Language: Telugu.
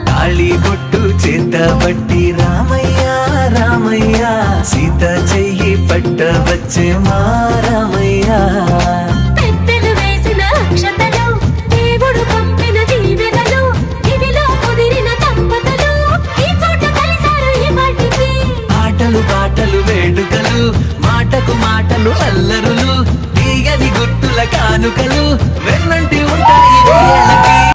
తాళి బొట్టు చేతబట్టి రామయ్య రామయ్య సీత చెయ్యి పట్టవచ్చే మా రామయ్య పెద్దలు వేసిన అక్షతలు దేవుడు పంపిన దీవెనలు ఇవిలో కుదిరిన దంపతులు ఈ చోట కలిసారు ఈ వాటికి ఆటలు పాటలు వేడుకలు మాటకు మాటలు అల్లరులు తీయని గుట్టుల కానుకలు వెన్నంటి ఉంటాయి